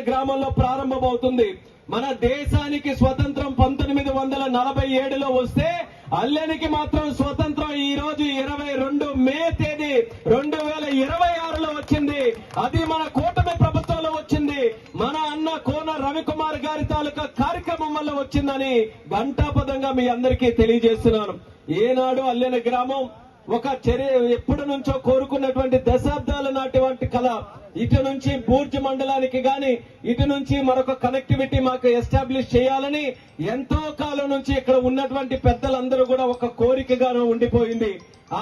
గ్రామంలో ప్రారంభమవుతుంది. మన దేశానికి స్వతంత్రం 1947లో వస్తే అల్లెనికి మాత్రం స్వతంత్రం ఈ రోజు 22 మే తేదీ 2026లో వచ్చింది. అది మన కూటమి ప్రభుత్వంలో వచ్చింది. మన అన్న కోన రవికుమార్ గారి తాలూకా కార్యక్రమం వల్ల వచ్చిందని ఘంటాపదంగా మీ అందరికీ తెలియజేస్తున్నాను. ఏనాడు అల్లెన గ్రామం ఒక ఎప్పటి నుంచో కోరుకున్నటువంటి దశాబ్దాల నాటి కళ. ఇటు నుంచి బూర్జ్ మండలానికి గాని ఇటు నుంచి మరొక కనెక్టివిటీ మాకు ఎస్టాబ్లిష్ చేయాలని ఎంతో కాలం నుంచి ఇక్కడ ఉన్నటువంటి పెద్దలందరూ కూడా ఒక కోరికగానే ఉండిపోయింది.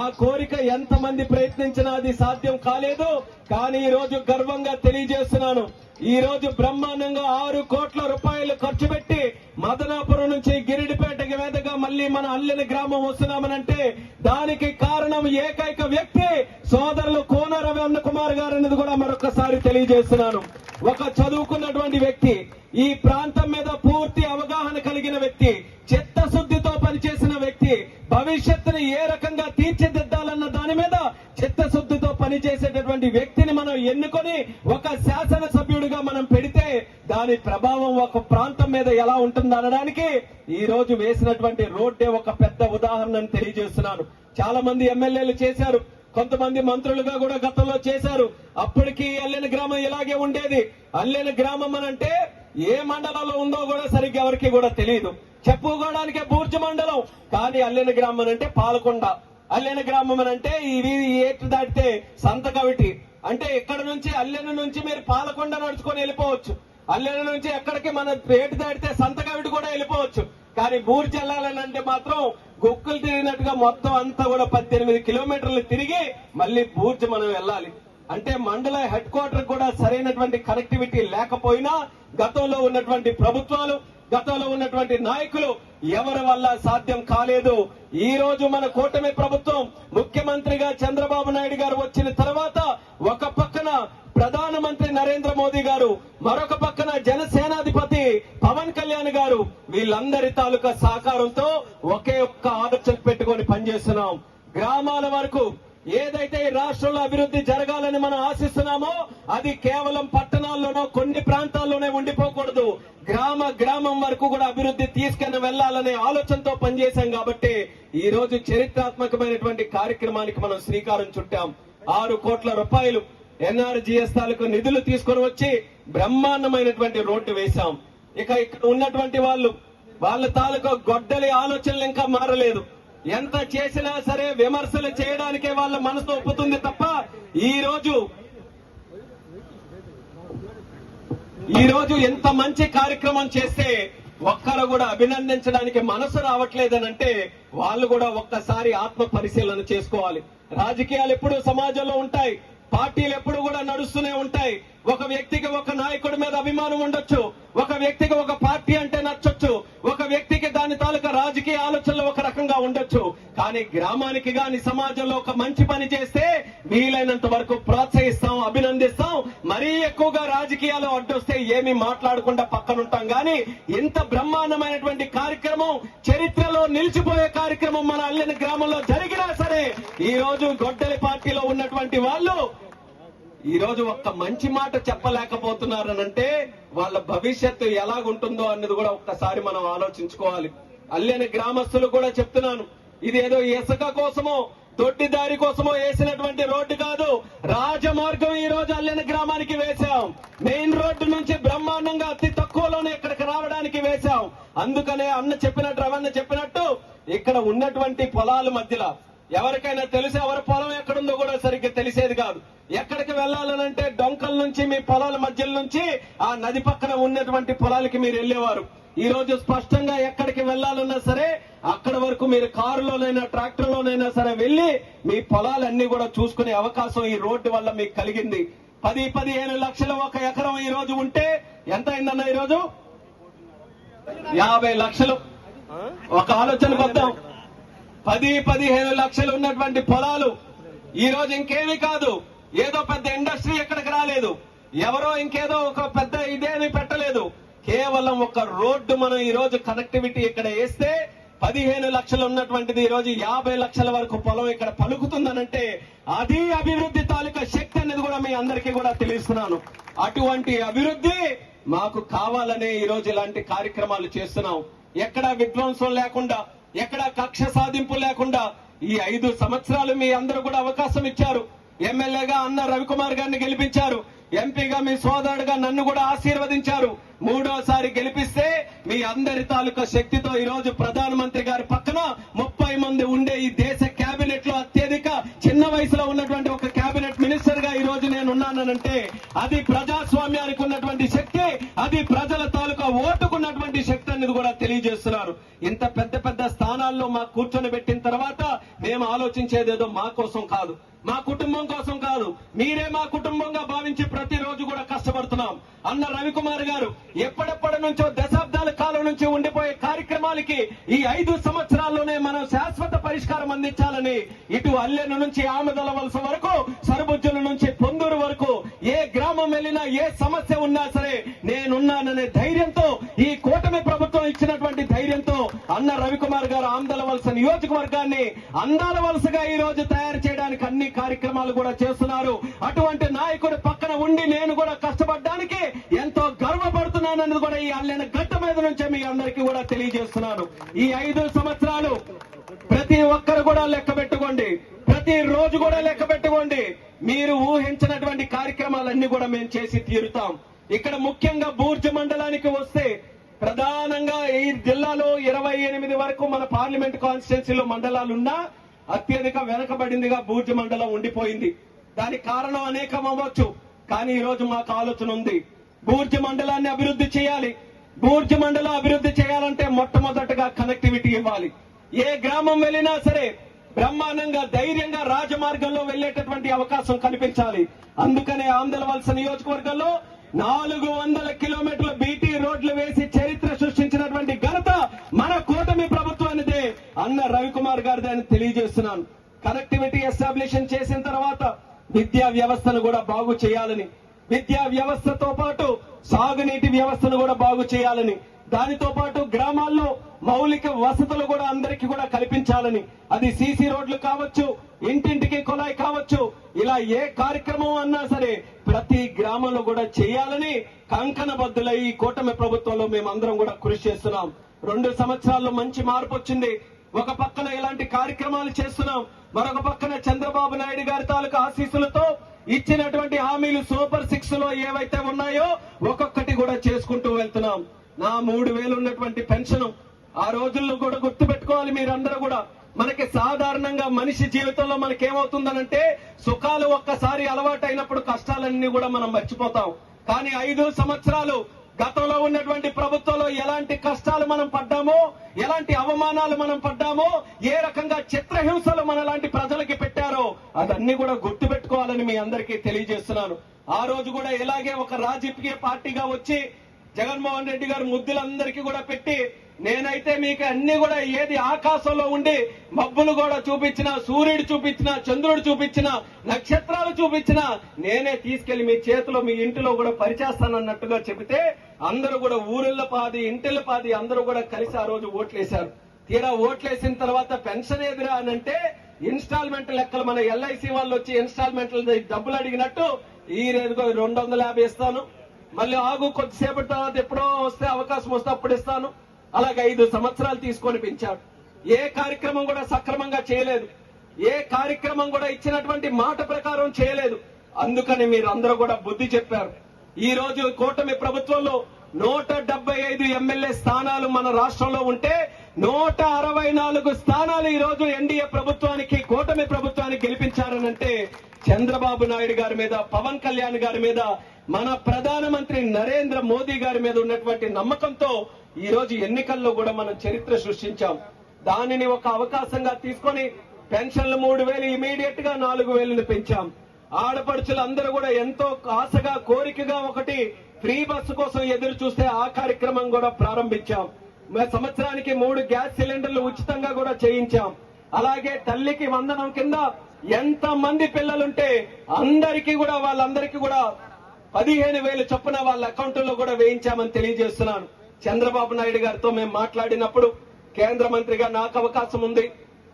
ఆ కోరిక ఎంతమంది ప్రయత్నించినా అది సాధ్యం కాలేదు. కానీ ఈ రోజు గర్వంగా తెలియజేస్తున్నాను, ఈ రోజు బ్రహ్మాండంగా 6 కోట్ల రూపాయలు ఖర్చు పెట్టి మదనాపురం నుంచి గిరిడిపేట మీదుగా మళ్లీ మన అల్లెన గ్రామం వస్తున్నామనంటే దానికి కారణం ఏకైక వ్యక్తి సోదరులు కోన రవి కుమార్ గారు అనేది కూడా మరొకసారి తెలియజేస్తున్నాను. ఒక చదువుకున్నటువంటి వ్యక్తి, ఈ ప్రాంతం మీద పూర్తి అవగాహన కలిగిన వ్యక్తి, చిత్తశుద్ధితో పనిచేసిన వ్యక్తి, భవిష్యత్తును ఏ రకంగా తీర్చిదిద్దాలన్న దాని మీద చిత్తశుద్ధితో పనిచేసేటటువంటి వ్యక్తిని మనం ఎన్నుకొని ఒక శాసనసభ్యుడిగా మనం పెడితే దాని ప్రభావం ఒక ప్రాంతం మీద ఎలా ఉంటుంది అనడానికి ఈ రోజు వేసినటువంటి రోడ్డే ఒక పెద్ద ఉదాహరణను తెలియజేస్తున్నాను. చాలా మంది ఎమ్మెల్యేలు చేశారు, కొంతమంది మంత్రులుగా కూడా గతంలో చేశారు. అప్పటికి అల్లెన గ్రామం ఇలాగే ఉండేది. అల్లెన గ్రామం అనంటే ఏ మండలంలో ఉందో కూడా సరిగ్గా ఎవరికి కూడా తెలియదు. చెప్పుకోవడానికే బూర్జ్ మండలం, కానీ అల్లెన గ్రామం అంటే పాలకొండ. అల్లెన గ్రామం అంటే ఇది ఏటు దాటితే సంతకవిటి. అంటే ఇక్కడ నుంచి అల్లెన నుంచి మీరు పాలకొండ నడుచుకొని వెళ్ళిపోవచ్చు. అల్లెన నుంచి ఎక్కడికి మన ఏటు దాటితే సంతకవిటి కూడా వెళ్ళిపోవచ్చు. కానీ బూర్జ్ వెళ్ళాలని అంటే మాత్రం గొక్కులు తిరిగినట్టుగా మొత్తం అంతా కూడా 18 కిలోమీటర్లు తిరిగి మళ్ళీ బూర్జ్ మనం వెళ్ళాలి. అంటే మండల హెడ్ క్వార్టర్ కూడా సరైనటువంటి కనెక్టివిటీ లేకపోయినా గతంలో ఉన్నటువంటి ప్రభుత్వాలు, గతంలో ఉన్నటువంటి నాయకులు ఎవరి వల్ల సాధ్యం కాలేదు. ఈ రోజు మన కూటమి ప్రభుత్వం ముఖ్యమంత్రిగా చంద్రబాబు నాయుడు గారు వచ్చిన తర్వాత ఒక పక్కన ప్రధానమంత్రి నరేంద్ర మోదీ గారు, మరొక పక్కన జనసేనాధిపతి పవన్ కళ్యాణ్ గారు, వీళ్ళందరి తాలూకా సహకారంతో ఒకే ఒక్క ఆలోచన పెట్టుకొని పనిచేస్తున్నాం. గ్రామాల వరకు ఏదైతే ఈ రాష్ట్రంలో అభివృద్ధి జరగాలని మనం ఆశిస్తున్నామో అది కేవలం పట్టణాల్లోనో కొన్ని ప్రాంతాల్లోనే ఉండిపోకూడదు. గ్రామం వరకు కూడా అభివృద్ధి తీసుకుని వెళ్లాలనే ఆలోచనతో పనిచేశాం. కాబట్టి ఈ రోజు చరిత్రాత్మకమైనటువంటి కార్యక్రమానికి మనం శ్రీకారం చుట్టాం. 6 కోట్ల రూపాయలు ఎన్ఆర్జీఎస్ తాలూకు నిధులు తీసుకొని వచ్చి బ్రహ్మాండమైనటువంటి రోడ్డు వేశాం. ఇక ఇక్కడ ఉన్నటువంటి వాళ్ళ తాలూకు గొడ్డలి ఆలోచనలు ఇంకా మారలేదు. ఎంత చేసినా సరే విమర్శలు చేయడానికే వాళ్ళ మనసు ఒప్పుతుంది తప్ప ఈ రోజు ఎంత మంచి కార్యక్రమం చేస్తే ఒక్కరు కూడా అభినందించడానికి మనసు రావట్లేదనంటే వాళ్ళు కూడా ఒక్కసారి ఆత్మ పరిశీలన చేసుకోవాలి. రాజకీయాలు ఎప్పుడు సమాజంలో ఉంటాయి, పార్టీలు ఎప్పుడు కూడా నడుస్తూనే ఉంటాయి. ఒక వ్యక్తికి ఒక నాయకుడి మీద అభిమానం ఉండొచ్చు, ఒక వ్యక్తికి ఒక పార్టీ అంటే నచ్చొచ్చు, ఒక వ్యక్తికి దాని తాలూకా రాజకీయ ఆలోచనలు ఒక రకంగా ఉండొచ్చు. కానీ గ్రామానికి గాని సమాజంలో ఒక మంచి పని చేస్తే వీలైనంత వరకు ప్రోత్సహిస్తాం, అభినందిస్తాం. మరీ ఎక్కువగా రాజకీయాలు అడ్డొస్తే ఏమీ మాట్లాడకుండా పక్కనుంటాం. కానీ ఇంత బ్రహ్మాండమైనటువంటి కార్యక్రమం, చరిత్రలో నిలిచిపోయే కార్యక్రమం మన అల్లెన గ్రామంలో జరిగినా సరే ఈ రోజు గొడ్డలి పార్టీలో ఉన్నటువంటి వాళ్ళు ఈ రోజు ఒక్క మంచి మాట చెప్పలేకపోతున్నారనంటే వాళ్ళ భవిష్యత్తు ఎలాగుంటుందో అన్నది కూడా ఒక్కసారి మనం ఆలోచించుకోవాలి. అల్లెన గ్రామస్తులు కూడా చెప్తున్నాను, ఇదేదో ఇసుక కోసమో దొడ్డి దారి కోసమో వేసినటువంటి రోడ్డు కాదు, రాజమార్గం ఈ రోజు అల్లెన గ్రామానికి వేశాం. మెయిన్ రోడ్డు నుంచి బ్రహ్మాండంగా అతి తక్కువలోనే ఇక్కడికి రావడానికి వేశాం. అందుకనే రవణ చెప్పినట్టు ఇక్కడ ఉన్నటువంటి పొలాల మధ్యలో ఎవరికైనా తెలిసి ఎవరి పొలం ఎక్కడుందో కూడా సరిగ్గా తెలిసేది కాదు. ఎక్కడికి వెళ్లాలనంటే డొంకల నుంచి మీ పొలాల మధ్యలో నుంచి ఆ నది పక్కన ఉన్నటువంటి పొలాలకి మీరు వెళ్లేవారు. ఈ రోజు స్పష్టంగా ఎక్కడికి వెళ్లాలన్నా సరే అక్కడ వరకు మీరు కారులోనైనా ట్రాక్టర్లోనైనా సరే వెళ్లి మీ పొలాలన్నీ కూడా చూసుకునే అవకాశం ఈ రోడ్డు వల్ల మీకు కలిగింది. 10-15 లక్షలు ఒక ఎకరం ఈ రోజు ఉంటే ఎంత అయిందన్న ఈ రోజు 50 లక్షలు. ఒక ఆలోచనకు వద్దాం, 10-15 లక్షలు ఉన్నటువంటి పొలాలు ఈ రోజు ఇంకేమీ కాదు. ఏదో పెద్ద ఇండస్ట్రీ ఎక్కడికి రాలేదు, ఎవరో ఇంకేదో ఒక పెద్ద ఇదేమీ పెట్టలేదు. కేవలం ఒక రోడ్డు మనం ఈ రోజు కనెక్టివిటీ ఇక్కడ వేస్తే 15 లక్షలు ఉన్నటువంటిది ఈ రోజు 50 లక్షల వరకు పొలం ఇక్కడ పలుకుతుందనంటే అది అభివృద్ధి తాలూకా శక్తి అనేది కూడా మీ అందరికీ కూడా తెలుస్తున్నాను. అటువంటి అభివృద్ధి మాకు కావాలనే ఈ రోజు ఇలాంటి కార్యక్రమాలు చేస్తున్నాం. ఎక్కడా విధ్వంసం లేకుండా, ఎక్కడా కక్ష సాధింపు లేకుండా ఈ 5 సంవత్సరాలు మీ అందరూ కూడా అవకాశం ఇచ్చారు. ఎమ్మెల్యేగా అన్న రవికుమార్ గారిని గెలిపించారు. ఎంపీగా మీ సోదరుడుగా నన్ను కూడా ఆశీర్వదించారు. 3వ సారి గెలిపిస్తే మీ అందరి తాలూకా శక్తితో ఈ రోజు ప్రధానమంత్రి గారి పక్కన 30 మంది ఉండే ఈ దేశ కేబినెట్ లో అత్యధిక చిన్న వయసులో ఉన్నటువంటి ఒక కేబినెట్ మినిస్టర్ గా ఈ రోజు నేను ఉన్నానంటే అది ప్రజాస్వామ్యానికి ఉన్నటువంటి శక్తి, అది ప్రజల తాలూకా ఓటుకున్నటువంటి శక్తి అనేది కూడా తెలియజేస్తున్నారు. ఇంత పెద్ద పెద్ద స్థానాల్లో మాకు కూర్చొని పెట్టిన తర్వాత మేము ఆలోచించేదేదో మా కోసం కాదు, మా కుటుంబం కోసం కాదు, మీరే మా కుటుంబంగా భావించి ప్రతిరోజు కూడా కష్టపడుతున్నాం. అన్న రవికుమార్ గారు ఎప్పటి నుంచో దశాబ్దాల కాలం నుంచి ఉండిపోయే కార్యక్రమాలకి ఈ 5 సంవత్సరాల్లోనే మనం శాశ్వత పరిష్కారం అందించాలని ఇటు అల్లెను నుంచి ఆమదల వలస వరకు, సరుబుజ్జుల నుంచి పొందూరు వరకు ఏ గ్రామం వెళ్ళినా ఏ సమస్య ఉన్నా సరే నేనున్నాననే ధైర్యంతో, ఈ కూటమి ప్రభుత్వం ఇచ్చినటువంటి ధైర్యంతో అన్న రవికుమార్ గారు ఆమదల వలస నియోజకవర్గాన్ని అందాల వలసగా ఈ రోజు తయారు చేయడానికి అన్ని కార్యక్రమాలు కూడా చేస్తున్నారు. అటువంటి నాయకుడు పక్కన ఉండి నేను కూడా కష్టపడడానికి ఎంతో గర్వపడుతున్నానన్నది కూడా ఈ అల్లెన గట్ట మీద నుంచే మీ అందరికీ కూడా తెలియజేస్తున్నాను. ఈ 5 సంవత్సరాలు ప్రతి ఒక్కరు కూడా లెక్క పెట్టుకోండి, ప్రతి రోజు కూడా లెక్క పెట్టుకోండి. మీరు ఊహించినటువంటి కార్యక్రమాలన్నీ కూడా మేము చేసి తీరుతాం. ఇక్కడ ముఖ్యంగా బూర్జ మండలానికి వస్తే ప్రధానంగా ఈ జిల్లాలో 28 వరకు మన పార్లమెంట్ కాన్స్టిట్యున్సీలో మండలాలున్నా అత్యధిక వెనకబడిందిగా బూర్జ మండలం ఉండిపోయింది. దానికి కారణం అనేకం అవ్వచ్చు, కానీ ఈ రోజు మాకు ఆలోచన ఉంది. బూర్జ మండలాన్ని అభివృద్ధి చేయాలి. బూర్జ మండలం అభివృద్ధి చేయాలంటే మొట్టమొదటగా కనెక్టివిటీ ఇవ్వాలి. ఏ గ్రామం వెళ్ళినా సరే బ్రహ్మాండంగా ధైర్యంగా రాజమార్గంలో వెళ్లేటటువంటి అవకాశం కల్పించాలి. అందుకనే ఆమదల వలస నియోజకవర్గంలో 400 కిలోమీటర్ల బీటీ రోడ్లు వేసి చరిత్ర సృష్టించినటువంటి ఘనత మన కూటమి ప్రభుత్వానిదే, అన్న రవికుమార్ గారిదే అని తెలియజేస్తున్నాను. కనెక్టివిటీ ఎస్టాబ్లిషన్ చేసిన తర్వాత విద్యా వ్యవస్థను కూడా బాగు చేయాలని, విద్యా వ్యవస్థతో పాటు సాగునీటి వ్యవస్థను కూడా బాగు చేయాలని, దానితో పాటు గ్రామాల్లో మౌలిక వసతులు కూడా అందరికీ కూడా కల్పించాలని, అది సీసీ రోడ్లు కావచ్చు, ఇంటింటికి కుళాయి కావచ్చు, ఇలా ఏ కార్యక్రమం అన్నా సరే ప్రతి గ్రామంలో కూడా చేయాలని కంకణబద్దులై ఈ కూటమి ప్రభుత్వంలో మేమందరం కూడా కృషి చేస్తున్నాం. 2 సంవత్సరాల్లో మంచి మార్పు వచ్చింది. ఒక పక్కన ఇలాంటి కార్యక్రమాలు చేస్తున్నాం, మరొక పక్కన చంద్రబాబు నాయుడు గారి తాలూకా ఆశీస్సులతో ఇచ్చినటువంటి హామీలు సూపర్ 6 లో ఏవైతే ఉన్నాయో ఒక్కొక్కటి కూడా చేసుకుంటూ వెళ్తున్నాం. నా 3000 ఉన్నటువంటి పెన్షన్ ఆ రోజుల్లో కూడా గుర్తు పెట్టుకోవాలి మీరందరూ కూడా. మనకి సాధారణంగా మనిషి జీవితంలో మనకేమవుతుందనంటే సుఖాలు ఒక్కసారి అలవాటు అయినప్పుడు కష్టాలన్నీ కూడా మనం మర్చిపోతాం. కానీ 5 సంవత్సరాలు గతంలో ఉన్నటువంటి ప్రభుత్వంలో ఎలాంటి కష్టాలు మనం పడ్డామో, ఎలాంటి అవమానాలు మనం పడ్డామో, ఏ రకంగా చిత్రహింసలు మన లాంటి ప్రజలకి పెట్టారో అదన్నీ కూడా గుర్తు పెట్టుకోవాలని మీ అందరికీ తెలియజేస్తున్నాను. ఆ రోజు కూడా ఇలాగే ఒక రాజకీయ పార్టీగా వచ్చి జగన్మోహన్ రెడ్డి గారు ముద్దులందరికీ కూడా పెట్టి, నేనైతే మీకు అన్ని కూడా ఏది ఆకాశంలో ఉండి మబ్బులు కూడా చూపించినా, సూర్యుడు చూపించినా, చంద్రుడు చూపించినా, నక్షత్రాలు చూపించినా నేనే తీసుకెళ్లి మీ చేతిలో మీ ఇంటిలో కూడా పరిచేస్తానన్నట్టుగా చెబితే అందరూ కూడా ఊరిళ్ల పాది ఇంటిళ్ల పాది అందరూ కూడా కలిసి ఆ రోజు ఓట్లేశారు. తీరా ఓట్లేసిన తర్వాత పెన్షన్ ఎదురా అనంటే ఇన్స్టాల్మెంట్ లెక్కలు మన ఎల్ఐసి వాళ్ళు వచ్చి ఇన్స్టాల్మెంట్ డబ్బులు అడిగినట్టు ఈ 250 ఇస్తాను, మళ్ళీ ఆగు కొద్దిసేపటి తర్వాత ఎప్పుడో వస్తే అవకాశం వస్తే అప్పుడు ఇస్తాను, అలాగే 5 సంవత్సరాలు తీసుకొని పెంచాడు. ఏ కార్యక్రమం కూడా సక్రమంగా చేయలేదు, ఏ కార్యక్రమం కూడా ఇచ్చినటువంటి మాట ప్రకారం చేయలేదు. అందుకని మీరు అందరూ కూడా బుద్ధి చెప్పారు. ఈ రోజు కూటమి ప్రభుత్వంలో 175 ఎమ్మెల్యే స్థానాలు మన రాష్ట్రంలో ఉంటే 164 స్థానాలు ఈ రోజు ఎన్డీఏ ప్రభుత్వానికి, కూటమి ప్రభుత్వానికి గెలిపించారనంటే చంద్రబాబు నాయుడు గారి మీద, పవన్ కళ్యాణ్ గారి మీద, మన ప్రధానమంత్రి నరేంద్ర మోదీ గారి మీద ఉన్నటువంటి నమ్మకంతో ఈ రోజు ఎన్నికల్లో కూడా మనం చరిత్ర సృష్టించాం. దానిని ఒక అవకాశంగా తీసుకొని పెన్షన్లు 3000 ఇమీడియట్ గా 4000 పెంచాం. ఆడపడుచులందరూ కూడా ఎంతో ఆశగా, కోరికగా ఒకటి ఫ్రీ బస్సు కోసం ఎదురు చూస్తే ఆ కార్యక్రమం కూడా ప్రారంభించాం. సంవత్సరానికి 3 గ్యాస్ సిలిండర్లు ఉచితంగా కూడా చేయించాం. అలాగే తల్లికి వందనం కింద ఎంత మంది పిల్లలుంటే అందరికీ కూడా వాళ్ళందరికీ కూడా 15,000 చొప్పున వాళ్ళ అకౌంట్లో కూడా వేయించామని తెలియజేస్తున్నాను. చంద్రబాబు నాయుడు గారితో మేము మాట్లాడినప్పుడు కేంద్ర మంత్రిగా నాకు అవకాశం ఉంది,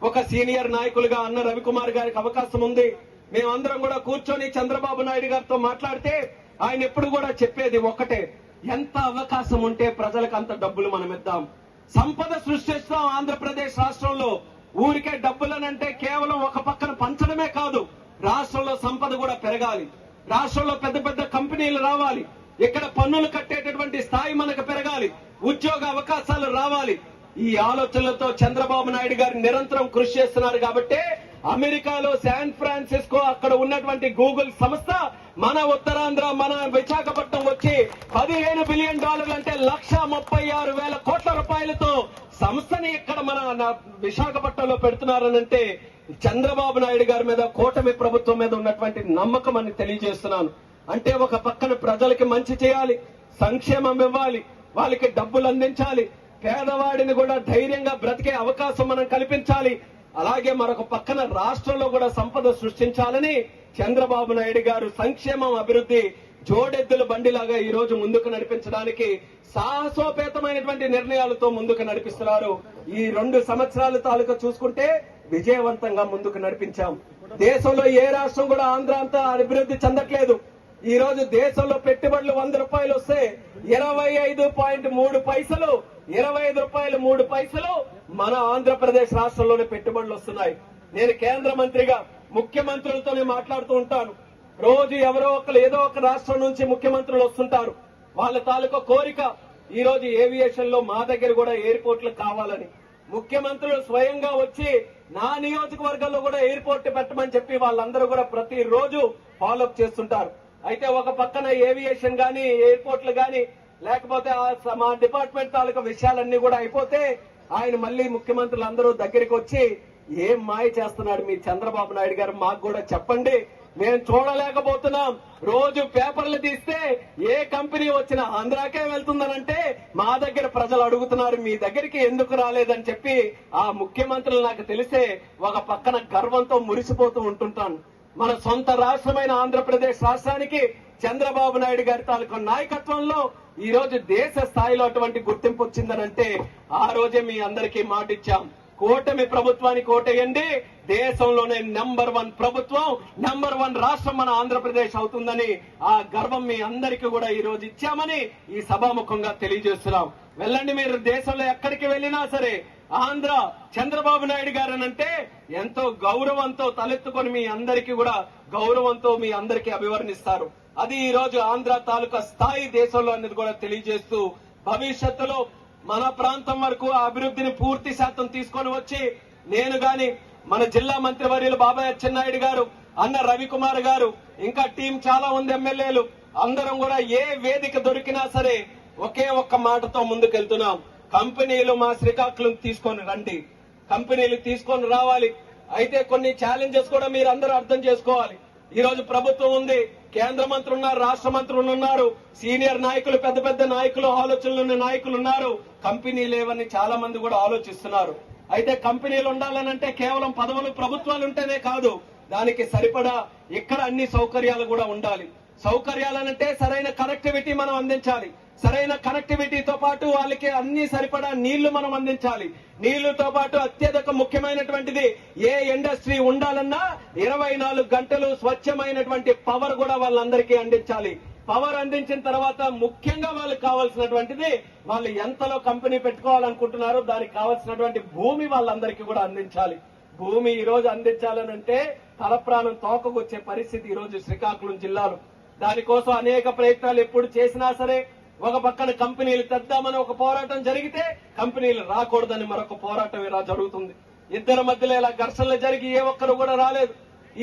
ఒక సీనియర్ నాయకులుగా అన్న రవికుమార్ గారికి అవకాశం ఉంది. మేమందరం కూడా కూర్చొని చంద్రబాబు నాయుడు గారితో మాట్లాడితే ఆయన ఎప్పుడు కూడా చెప్పేది ఒక్కటే, ఎంత అవకాశం ఉంటే ప్రజలకు అంత డబ్బులు మనం ఇద్దాం. సంపద సృష్టిస్తాం ఆంధ్రప్రదేశ్ రాష్ట్రంలో. ఊరికే డబ్బులనంటే కేవలం ఒక పక్కన పంచడమే కాదు, రాష్ట్రంలో సంపద కూడా పెరగాలి. రాష్ట్రంలో పెద్ద పెద్ద కంపెనీలు రావాలి. ఇక్కడ పన్నులు కట్టేటటువంటి స్థాయి మనకు పెరగాలి. ఉద్యోగ అవకాశాలు రావాలి. ఈ ఆలోచనలతో చంద్రబాబు నాయుడు గారు నిరంతరం కృషి చేస్తున్నారు. కాబట్టి అమెరికాలో శాన్ ఫ్రాన్సిస్కో అక్కడ ఉన్నటువంటి గూగుల్ సంస్థ మన ఉత్తరాంధ్ర మన విశాఖపట్నం వచ్చి $15 బిలియన్ అంటే 1,36,000 కోట్ల రూపాయలతో సంస్థని ఇక్కడ మన విశాఖపట్నంలో పెడుతున్నారనంటే చంద్రబాబు నాయుడు గారి మీద, కూటమి ప్రభుత్వం మీద ఉన్నటువంటి నమ్మకం అని తెలియజేస్తున్నాను. అంటే ఒక పక్కన ప్రజలకి మంచి చేయాలి, సంక్షేమం ఇవ్వాలి, వాళ్ళకి డబ్బులు అందించాలి, పేదవాడిని కూడా ధైర్యంగా బ్రతికే అవకాశం మనం కల్పించాలి. అలాగే మరొక పక్కన రాష్ట్రంలో కూడా సంపద సృష్టించాలని చంద్రబాబు నాయుడు గారు సంక్షేమం అభివృద్ధి జోడెద్దుల బండిలాగా ఈ రోజు ముందుకు నడిపించడానికి సాహసోపేతమైనటువంటి నిర్ణయాలతో ముందుకు నడిపిస్తున్నారు. ఈ 2 సంవత్సరాల తాలూకా చూసుకుంటే విజయవంతంగా ముందుకు నడిపించాం. దేశంలో ఏ రాష్ట్రం కూడా ఆంధ్ర అంతా అభివృద్ధి చెందట్లేదు. ఈ రోజు దేశంలో పెట్టుబడులు ₹100 వస్తే 25.3 పైసలు, 25 రూపాయలు 3 పైసలు మన ఆంధ్రప్రదేశ్ రాష్ట్రంలోనే పెట్టుబడులు వస్తున్నాయి. నేను కేంద్ర మంత్రిగా ముఖ్యమంత్రులతోనే మాట్లాడుతూ ఉంటాను. రోజు ఎవరో ఒకరు ఏదో ఒక రాష్ట్రం నుంచి ముఖ్యమంత్రులు వస్తుంటారు. వాళ్ళ తాలూకా కోరిక ఈ రోజు ఏవియేషన్ లో మా దగ్గర కూడా ఎయిర్పోర్ట్లు కావాలని. ముఖ్యమంత్రులు స్వయంగా వచ్చి నా నియోజకవర్గంలో కూడా ఎయిర్పోర్ట్ పెట్టమని చెప్పి వాళ్ళందరూ కూడా ప్రతిరోజు ఫాలోఅప్ చేస్తుంటారు. అయితే ఒక పక్కన ఏవియేషన్ గాని, ఎయిర్పోర్ట్లు గాని, లేకపోతే మా డిపార్ట్మెంట్ తాలూకా విషయాలన్నీ కూడా అయిపోతే ఆయన మళ్ళీ ముఖ్యమంత్రులు అందరూ దగ్గరికి వచ్చి ఏం మాయ చేస్తున్నాడు మీ చంద్రబాబు నాయుడు గారు, మాకు కూడా చెప్పండి, మేము చూడలేకపోతున్నాం. రోజు పేపర్లు తీస్తే ఏ కంపెనీ వచ్చినా ఆంధ్రాకే వెళ్తుందనంటే మా దగ్గర ప్రజలు అడుగుతున్నారు, మీ దగ్గరికి ఎందుకు రాలేదని చెప్పి ఆ ముఖ్యమంత్రులు నాకు తెలిసే ఒక పక్కన గర్వంతో మురిసిపోతూ ఉంటుంటాను. మన సొంత రాష్ట్రమైన ఆంధ్రప్రదేశ్ రాష్ట్రానికి చంద్రబాబు నాయుడు గారి తాలూకా నాయకత్వంలో ఈ రోజు దేశ స్థాయిలో అటువంటి గుర్తింపు వచ్చిందనంటే ఆ రోజే మీ అందరికీ మాటిచ్చాం. కూటమి ప్రభుత్వానికి ఓటేయండి, దేశంలోనే #1 ప్రభుత్వం, #1 రాష్ట్రం మన ఆంధ్రప్రదేశ్ అవుతుందని ఆ గర్వం మీ అందరికీ కూడా ఈ రోజు ఇచ్చామని ఈ సభాముఖంగా తెలియజేస్తున్నాం. వెళ్ళండి, మీరు దేశంలో ఎక్కడికి వెళ్ళినా సరే ఆంధ్ర చంద్రబాబు నాయుడు గారు అంటే ఎంతో గౌరవంతో తలెత్తుకొని మీ అందరికీ కూడా గౌరవంతో మీ అందరికీ అభివర్ణిస్తారు. అది ఈ రోజు ఆంధ్ర తాలూకా స్థాయి దేశంలో అనేది కూడా తెలియజేస్తూ భవిష్యత్తులో మన ప్రాంతం వరకు ఆ అభివృద్ధిని పూర్తి శాతం తీసుకొని వచ్చి నేను గాని, మన జిల్లా మంత్రివర్యులు బాబాయ్ అచ్చెన్నాయుడు గారు, అన్న రవికుమార్ గారు, ఇంకా టీం చాలా మంది ఎమ్మెల్యేలు అందరం కూడా ఏ వేదిక దొరికినా సరే ఒకే ఒక్క మాటతో ముందుకెళ్తున్నాం. కంపెనీలు మా శ్రీకాకుళం తీసుకొని రండి, కంపెనీలు తీసుకొని రావాలి. అయితే కొన్ని ఛాలెంజెస్ కూడా మీరు అందరూ అర్థం చేసుకోవాలి. ఈ రోజు ప్రభుత్వం ఉంది, కేంద్ర మంత్రులు ఉన్నారు, రాష్ట్ర మంత్రులు ఉన్నారు, సీనియర్ నాయకులు, పెద్ద పెద్ద నాయకులు, ఆలోచనలున్న నాయకులు ఉన్నారు. కంపెనీ లేవని చాలా మంది కూడా ఆలోచిస్తున్నారు. అయితే కంపెనీలు ఉండాలనంటే కేవలం పదవులు ప్రభుత్వాలు ఉంటేనే కాదు, దానికి సరిపడా ఇక్కడ అన్ని సౌకర్యాలు కూడా ఉండాలి. సౌకర్యాలనంటే సరైన కనెక్టివిటీ మనం అందించాలి. సరైన కనెక్టివిటీతో పాటు వాళ్ళకి అన్ని సరిపడా నీళ్లు మనం అందించాలి. నీళ్లతో పాటు అత్యధిక ముఖ్యమైనటువంటిది ఏ ఇండస్ట్రీ ఉండాలన్నా 24 గంటలు స్వచ్ఛమైనటువంటి పవర్ కూడా వాళ్ళందరికీ అందించాలి. పవర్ అందించిన తర్వాత ముఖ్యంగా వాళ్ళకి కావాల్సినటువంటిది వాళ్ళు ఎంతలో కంపెనీ పెట్టుకోవాలనుకుంటున్నారో దానికి కావాల్సినటువంటి భూమి వాళ్ళందరికీ కూడా అందించాలి. భూమి ఈ రోజు అందించాలనంటే తలప్రాణం తోకకొచ్చే పరిస్థితి ఈ రోజు శ్రీకాకుళం జిల్లాలో. దానికోసం అనేక ప్రయత్నాలు ఎప్పుడు చేసినా సరే ఒక పక్కన కంపెనీలు తెద్దామని ఒక పోరాటం జరిగితే కంపెనీలు రాకూడదని మరొక పోరాటం ఇలా జరుగుతుంది. ఇద్దరి మధ్యలో ఇలా ఘర్షణలు జరిగి ఏ ఒక్కరు కూడా రాలేదు.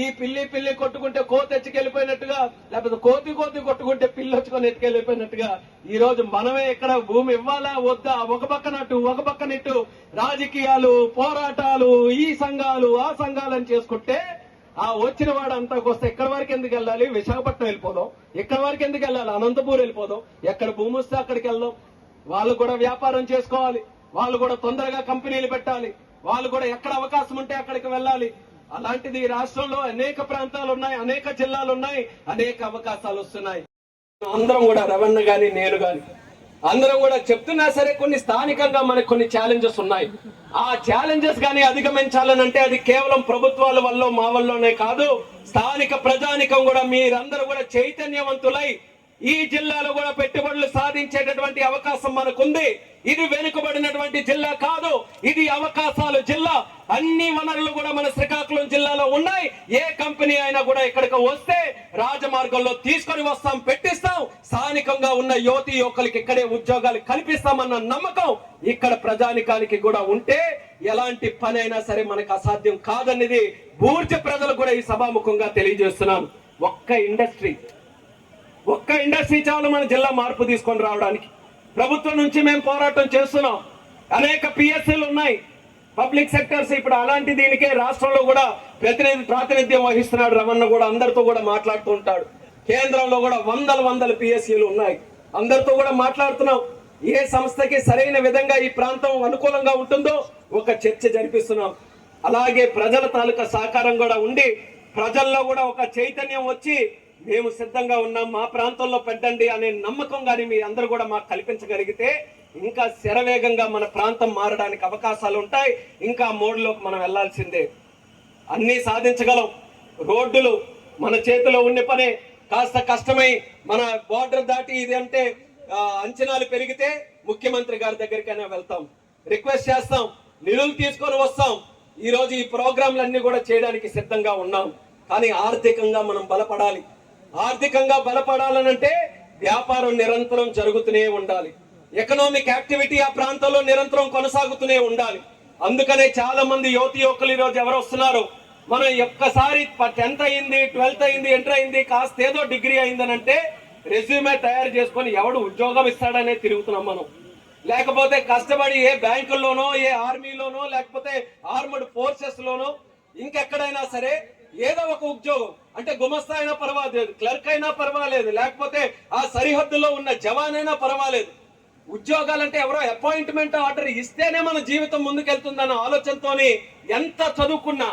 ఈ పిల్లి కొట్టుకుంటే కోతి ఎత్తుకెళ్లిపోయినట్టుగా, లేకపోతే కోతి కొట్టుకుంటే పిల్లి వచ్చుకొని ఎత్తుకెళ్లిపోయినట్టుగా ఈ రోజు మనమే ఇక్కడ భూమి ఇవ్వాలా వద్దా, ఒక పక్కన అటు ఒక పక్కన ఇటు రాజకీయాలు, పోరాటాలు, ఈ సంఘాలు ఆ సంఘాలని చేసుకుంటే ఆ వచ్చిన వాడు అంతాకు వస్తే ఎక్కడి వరకు ఎందుకు వెళ్ళాలి? విశాఖపట్నం వెళ్ళిపోదాం. ఎక్కడి వరకు ఎందుకు వెళ్ళాలి? అనంతపూర్ వెళ్ళిపోదాం. ఎక్కడ భూమి వస్తే అక్కడికి వెళ్దాం. వాళ్ళు కూడా వ్యాపారం చేసుకోవాలి, వాళ్ళు కూడా తొందరగా కంపెనీలు పెట్టాలి, వాళ్ళు కూడా ఎక్కడ అవకాశం ఉంటే అక్కడికి వెళ్ళాలి. అలాంటిది ఈ రాష్ట్రంలో అనేక ప్రాంతాలు ఉన్నాయి, అనేక జిల్లాలు ఉన్నాయి, అనేక అవకాశాలు వస్తున్నాయి. అందరం కూడా రవణ గాని నేను గాని అందరం కూడా చెప్తున్నా సరే కొన్ని స్థానికంగా మనకు కొన్ని ఛాలెంజెస్ ఉన్నాయి. ఆ ఛాలెంజెస్ గానీ అధిగమించాలనంటే అది కేవలం ప్రభుత్వాల వల్ల మా వల్లనే కాదు, స్థానిక ప్రజానికం కూడా మీరందరూ కూడా చైతన్యవంతులై ఈ జిల్లాలో కూడా పెట్టుబడులు సాధించేటటువంటి అవకాశం మనకుంది. ఇది వెనుకబడినటువంటి జిల్లా కాదు, ఇది అవకాశాల జిల్లా. అన్ని వనరులు కూడా మన శ్రీకాకుళం జిల్లాలో ఉన్నాయి. ఏ కంపెనీ అయినా కూడా ఇక్కడికి వస్తే రాజమార్గంలో తీసుకొని వస్తాం, పెట్టిస్తాం. స్థానికంగా ఉన్న యువతి యువకులకి ఇక్కడే ఉద్యోగాలు కల్పిస్తామన్న నమ్మకం ఇక్కడ ప్రజానికానికి కూడా ఉంటే ఎలాంటి పని అయినా సరే మనకు అసాధ్యం కాదనేది బూర్జ ప్రజలు కూడా ఈ సభాముఖంగా తెలియజేస్తున్నాను. ఒక్క ఇండస్ట్రీ చాలు మన జిల్లా మార్పు తీసుకొని రావడానికి. ప్రభుత్వం నుంచి మేము పోరాటం చేస్తున్నాం. అనేక పిఎస్సీలు ఉన్నాయి, పబ్లిక్ సెక్టర్స్. ఇప్పుడు అలాంటి దీనికే రాష్ట్రంలో కూడా ప్రాతినిధ్యం వహిస్తున్నాడు రమణ కూడా. అందరితో కూడా మాట్లాడుతూ ఉంటాడు. కేంద్రంలో కూడా వందల పిఎస్సీలు ఉన్నాయి. అందరితో కూడా మాట్లాడుతున్నాం. ఏ సంస్థకి సరైన విధంగా ఈ ప్రాంతం అనుకూలంగా ఉంటుందో ఒక చర్చ జరిపిస్తున్నాం. అలాగే ప్రజల తాలూకా సహకారం కూడా ఉండి ప్రజల్లో కూడా ఒక చైతన్యం వచ్చి మేము సిద్ధంగా ఉన్నాం, మా ప్రాంతంలో పెట్టండి అనే నమ్మకం కానీ మీ అందరూ కూడా మాకు కల్పించగలిగితే ఇంకా శరవేగంగా మన ప్రాంతం మారడానికి అవకాశాలు ఉంటాయి. ఇంకా మోడ్లోకి మనం వెళ్లాల్సిందే. అన్నీ సాధించగలం. రోడ్డులు మన చేతిలో ఉండే పనే. కాస్త కష్టమై మన బోర్డర్ దాటి ఇది అంటే అంచనాలు పెరిగితే ముఖ్యమంత్రి గారి దగ్గరికైనా వెళ్తాం, రిక్వెస్ట్ చేస్తాం, నిధులు తీసుకొని వస్తాం. ఈ రోజు ఈ ప్రోగ్రాంలన్నీ కూడా చేయడానికి సిద్ధంగా ఉన్నాం. కానీ ఆర్థికంగా మనం బలపడాలి. ఆర్థికంగా బలపడాలనంటే వ్యాపారం నిరంతరం జరుగుతూనే ఉండాలి. ఎకనామిక్ యాక్టివిటీ ఆ ప్రాంతంలో నిరంతరం కొనసాగుతూనే ఉండాలి. అందుకనే చాలా మంది యువతి యువకులు ఈ రోజు ఎవరు వస్తున్నారు, మనం ఒక్కసారి 10th అయింది, 12th అయింది, ఇంటర్ అయింది, కాస్త ఏదో డిగ్రీ అయిందనంటే రెజ్యూమే తయారు చేసుకొని ఎవడు ఉద్యోగం ఇస్తాడనే తిరుగుతున్నాం మనం. లేకపోతే కష్టపడి ఏ బ్యాంకుల్లోనో, ఏ ఆర్మీలోనో, లేకపోతే ఆర్మడ్ ఫోర్సెస్ లోనో, ఇంకెక్కడైనా సరే ఏదో ఒక ఉద్యోగం. అంటే గుమస్తా అయినా పర్వాలేదు, క్లర్క్ అయినా పర్వాలేదు, లేకపోతే ఆ సరిహద్దులో ఉన్న జవాన్ అయినా పర్వాలేదు. ఉద్యోగాలంటే ఎవరో అపాయింట్మెంట్ ఆర్డర్ ఇస్తేనే మన జీవితం ముందుకెళ్తుందన్న ఆలోచనతోని ఎంత చదువుకున్నా,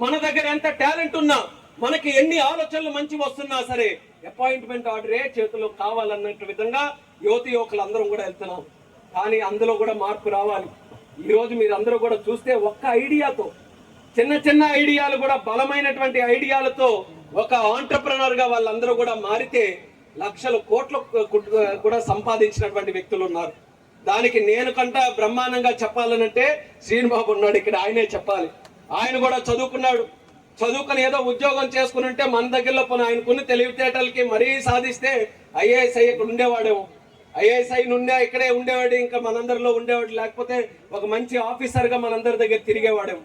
మన దగ్గర ఎంత టాలెంట్ ఉన్నా, మనకి ఎన్ని ఆలోచనలు మంచి వస్తున్నా సరే అపాయింట్మెంట్ ఆర్డరే చేతిలో కావాలన్నట్టు విధంగా యువతి యువకులు అందరం కూడా వెళ్తున్నాం. కానీ అందులో కూడా మార్పు రావాలి. ఈ రోజు మీరు అందరూ కూడా చూస్తే ఒక్క ఐడియాతో, చిన్న ఐడియాలు కూడా బలమైనటువంటి ఐడియాలతో ఒక ఆంటర్ప్రెనర్ గా వాళ్ళందరూ కూడా మారితే లక్షల కోట్ల కూడా సంపాదించినటువంటి వ్యక్తులు ఉన్నారు. దానికి నేను కంటా బ్రహ్మాండంగా చెప్పాలనంటే శ్రీనిబాబు ఉన్నాడు ఇక్కడ, ఆయనే చెప్పాలి. ఆయన కూడా చదువుకున్నాడు. చదువుకుని ఏదో ఉద్యోగం చేసుకుని ఉంటే మన దగ్గరలో పోనీ ఆయనకున్న తెలివితేటలకి మరీ సాధిస్తే ఐఏఎస్ ఇక్కడ ఉండేవాడేమో. ఐఏఎస్ నుండే ఇక్కడే ఉండేవాడు, ఇంకా మనందరిలో ఉండేవాడు. లేకపోతే ఒక మంచి ఆఫీసర్ గా మనందరి దగ్గర తిరిగేవాడేమో.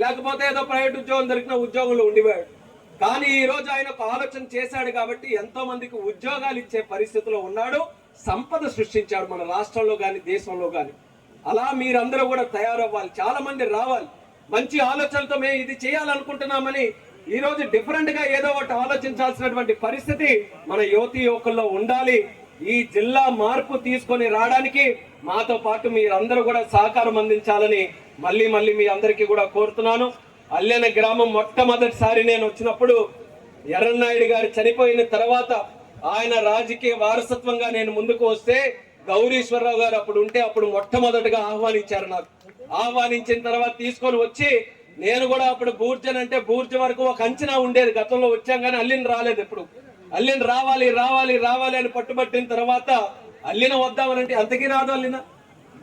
లేకపోతే ఏదో ప్రైవేట్ ఉద్యోగం దొరికిన ఉద్యోగంలో ఉండేవాడు. కానీ ఈ రోజు ఆయన ఒక ఆలోచన చేశాడు కాబట్టి ఎంతో మందికి ఉద్యోగాలు ఇచ్చే పరిస్థితిలో ఉన్నాడు. సంపద సృష్టించాడు మన రాష్ట్రంలో కానీ దేశంలో కానీ. అలా మీరందరూ కూడా తయారవ్వాలి. చాలా మంది రావాలి మంచి ఆలోచనలతో. మేము ఇది చేయాలనుకుంటున్నామని ఈ రోజు డిఫరెంట్ గా ఏదో ఒకటి ఆలోచించాల్సినటువంటి పరిస్థితి మన యువతి యువకుల్లో ఉండాలి. ఈ జిల్లా మార్పు తీసుకొని రావడానికి మాతో పాటు మీరందరూ కూడా సహకారం అందించాలని మళ్ళీ మీ అందరికీ కూడా కోరుతున్నాను. అల్లెన గ్రామం మొట్టమొదటిసారి నేను వచ్చినప్పుడు ఎర్రన్నాయుడు గారు చనిపోయిన తర్వాత ఆయన రాజకీయ వారసత్వంగా నేను ముందుకు వస్తే గౌరీశ్వరరావు గారు అప్పుడు మొట్టమొదటిగా ఆహ్వానించారు. నాకు ఆహ్వానించిన తర్వాత తీసుకొని వచ్చి నేను కూడా అప్పుడు బూర్జన్ అంటే బూర్జ వరకు ఒక అంచనా ఉండేది. గతంలో వచ్చాం కానీ అల్లిని రాలేదు. ఎప్పుడు అల్లిని రావాలి అని పట్టుబట్టిన తర్వాత అల్లిన వద్దామనంటే అంతకీ రాదు. అల్లిన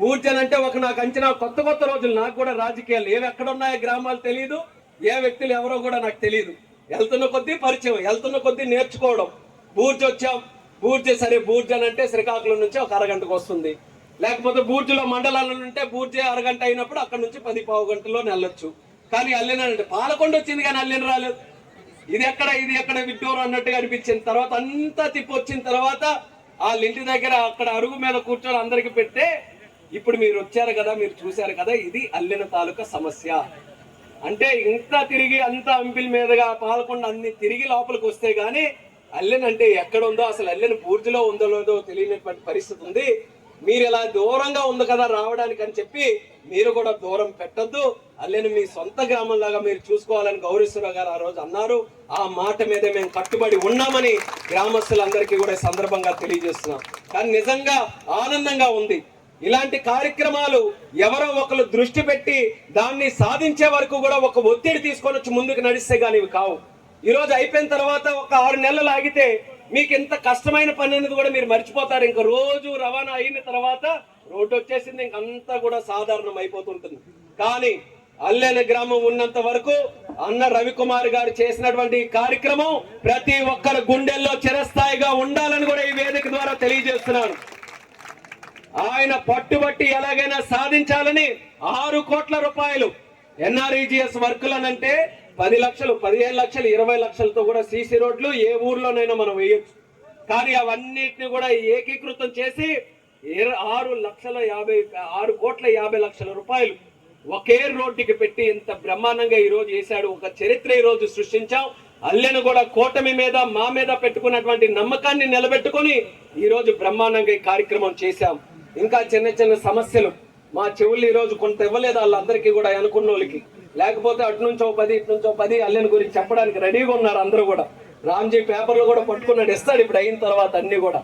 బూర్జన్ అంటే ఒక నాకు అంచనా. కొత్త రోజులు నాకు కూడా రాజకీయాలు ఏవి ఎక్కడ ఉన్నాయో గ్రామాలు తెలియదు, ఏ వ్యక్తులు ఎవరో కూడా నాకు తెలియదు. వెళ్తున్న కొద్దీ పరిచయం, వెళ్తున్న కొద్దీ నేర్చుకోవడం. బూర్జ వచ్చాం, సరే బూర్జన్ అంటే శ్రీకాకుళం నుంచి ఒక అరగంటకు వస్తుంది. లేకపోతే బూర్జులో మండలాల ఉంటే బూర్జే అరగంట అయినప్పుడు అక్కడ నుంచి 10-15 గంటల్లో వెళ్ళొచ్చు. కానీ అల్లిన అంటే పాలకొండ వచ్చింది కానీ అల్లిన రాలేదు. ఇది ఎక్కడ విడ్డూరం అన్నట్టుగా అనిపించింది. తర్వాత అంతా తిప్పి వచ్చిన తర్వాత వాళ్ళ ఇంటి దగ్గర అక్కడ అరుగు మీద కూర్చొని అందరికి పెడితే ఇప్పుడు మీరు వచ్చారు కదా, మీరు చూశారు కదా, ఇది అల్లిన తాలూకా సమస్య. అంటే ఇంత తిరిగి అంత అంపిల్ మీదుగా పాలకొండ అన్ని తిరిగి లోపలికి వస్తే గానీ అల్లెన్ అంటే ఎక్కడ ఉందో, అసలు అల్లెన్ బూర్జులో ఉందో లేదో తెలియనటువంటి పరిస్థితి ఉంది. మీరు ఇలా దూరంగా ఉంది కదా రావడానికి అని చెప్పి మీరు కూడా దూరం పెట్టద్దు, అల్లెన్ మీ సొంత గ్రామం లాగా మీరు చూసుకోవాలని గౌరీశ్వరరావు గారు ఆ రోజు అన్నారు. ఆ మాట మీద మేము కట్టుబడి ఉన్నామని గ్రామస్తులందరికీ కూడా సందర్భంగా తెలియజేస్తున్నాం. కానీ నిజంగా ఆనందంగా ఉంది. ఇలాంటి కార్యక్రమాలు ఎవరో ఒకరు దృష్టి పెట్టి దాన్ని సాధించే వరకు కూడా ఒక ఒత్తిడి తీసుకొని వచ్చి ముందుకు నడిస్తే గానీ ఇవి కావు. ఈ రోజు అయిపోయిన తర్వాత ఒక 6 నెలలు ఆగితే మీకు ఎంత కష్టమైన పని అనేది కూడా మీరు మర్చిపోతారు. ఇంక రోజు రవాణా అయిన తర్వాత రోడ్డు వచ్చేసింది, ఇంకంతా కూడా సాధారణం అయిపోతుంటుంది. కానీ అల్లెల గ్రామం ఉన్నంత వరకు అన్న రవికుమార్ గారు చేసినటువంటి కార్యక్రమం ప్రతి ఒక్కరి గుండెల్లో చిరస్థాయిగా ఉండాలని కూడా ఈ వేదిక ద్వారా తెలియజేస్తున్నాను. ఆయన పట్టుబట్టి ఎలాగైనా సాధించాలని 6 కోట్ల రూపాయలు ఎన్ఆర్ఈజిఎస్ వర్కులనంటే 10 లక్షలు, 15 లక్షలు, 20 లక్షలతో కూడా సీసీ రోడ్లు ఏ ఊర్లోనైనా మనం వేయొచ్చు. కానీ అవన్నిటిని కూడా ఏకీకృతం చేసి 6 కోట్ల 50 లక్షల రూపాయలు ఒకే రోడ్డుకి పెట్టి ఇంత బ్రహ్మాండంగా ఈ రోజు చేశాడు. ఒక చరిత్ర ఈ రోజు సృష్టించాం. అల్లెను కూడా కూటమి మీద మా మీద పెట్టుకున్నటువంటి నమ్మకాన్ని నిలబెట్టుకొని ఈ రోజు బ్రహ్మాండంగా ఈ కార్యక్రమం చేశాం. ఇంకా చిన్న చిన్న సమస్యలు మా చెవులు ఈ రోజు కొంత ఇవ్వలేదు వాళ్ళందరికీ కూడా, అనుకున్న వాళ్ళకి. లేకపోతే అటు నుంచో 10 ఇటు నుంచో 10 అల్లెను గురించి చెప్పడానికి రెడీగా ఉన్నారు అందరూ కూడా. రామ్జీ పేపర్లు కూడా పట్టుకున్నాడు, ఇస్తాడు ఇప్పుడు అయిన తర్వాత అన్ని కూడా.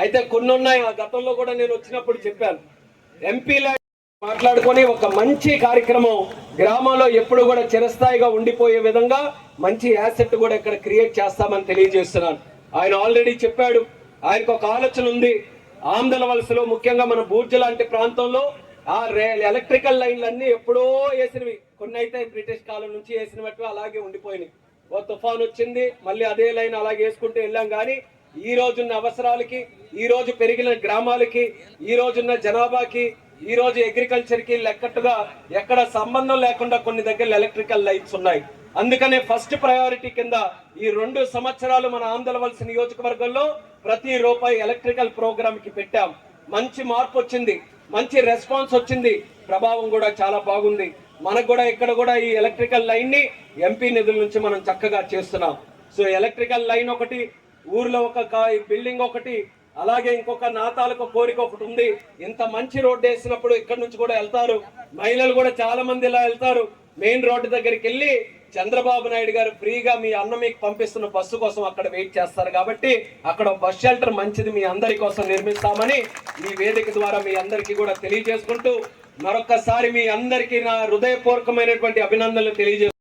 అయితే కొన్ని ఉన్నాయి, ఆ గతంలో కూడా నేను వచ్చినప్పుడు చెప్పాను. ఎంపీల మాట్లాడుకొని ఒక మంచి కార్యక్రమం గ్రామంలో ఎప్పుడు కూడా చిరస్థాయిగా ఉండిపోయే విధంగా మంచి యాసెట్ కూడా ఇక్కడ క్రియేట్ చేస్తామని తెలియజేస్తున్నాను. ఆయన ఆల్రెడీ చెప్పాడు, ఆయనకు ఒక ఆలోచన ఉంది. ఆంధ్ర వలసలో ముఖ్యంగా మన బూర్జ లాంటి ప్రాంతంలో ఆ ఎలక్ట్రికల్ లైన్లు అన్ని ఎప్పుడో వేసినవి, కొన్ని అయితే బ్రిటిష్ కాలం నుంచి వేసినట్టు అలాగే ఉండిపోయినాయి. ఓ తుఫాన్ వచ్చింది, మళ్ళీ అదే లైన్ అలాగే వేసుకుంటూ వెళ్ళాం. కానీ ఈ రోజున్న అవసరాలకి, ఈ రోజు పెరిగిన గ్రామాలకి, ఈ రోజున్న జనాభాకి, ఈ రోజు అగ్రికల్చర్ కి లెక్కట్టుగా ఎక్కడ సంబంధం లేకుండా కొన్ని దగ్గర ఎలక్ట్రికల్ లైట్స్ ఉన్నాయి. అందుకనే ఫస్ట్ ప్రయారిటీ కింద ఈ 2 సంవత్సరాలు మన ఆంధ్రవలస నియోజకవర్గంలో ప్రతి రూపాయి ఎలక్ట్రికల్ ప్రోగ్రామ్ కి పెట్టాం. మంచి మార్పు వచ్చింది, మంచి రెస్పాన్స్ వచ్చింది, ప్రభావం కూడా చాలా బాగుంది. మనకు కూడా ఇక్కడ కూడా ఈ ఎలక్ట్రికల్ లైన్ ని ఎంపీ నిధుల నుంచి మనం చక్కగా చేస్తున్నాం. సో ఎలక్ట్రికల్ లైన్ ఒకటి, ఊర్లో ఒక బిల్డింగ్ ఒకటి, అలాగే ఇంకొక నాతాలకు కోరిక ఒకటి ఉంది. ఇంత మంచి రోడ్డు వేసినప్పుడు ఇక్కడ నుంచి కూడా వెళ్తారు, మహిళలు కూడా చాలా మంది ఇలా వెళ్తారు. మెయిన్ రోడ్డు దగ్గరికి వెళ్ళి చంద్రబాబు నాయుడు గారు ఫ్రీగా మీ అన్న మీకు పంపిస్తున్న బస్సు కోసం అక్కడ వెయిట్ చేస్తారు. కాబట్టి అక్కడ బస్ షెల్టర్ మంచిది మీ అందరి కోసం నిర్మిస్తామని ఈ వేదిక ద్వారా మీ అందరికీ కూడా తెలియజేసుకుంటూ మరొకసారి మీ అందరికీ నా హృదయపూర్వకమైనటువంటి అభినందనలు తెలియజేస్తున్నాను.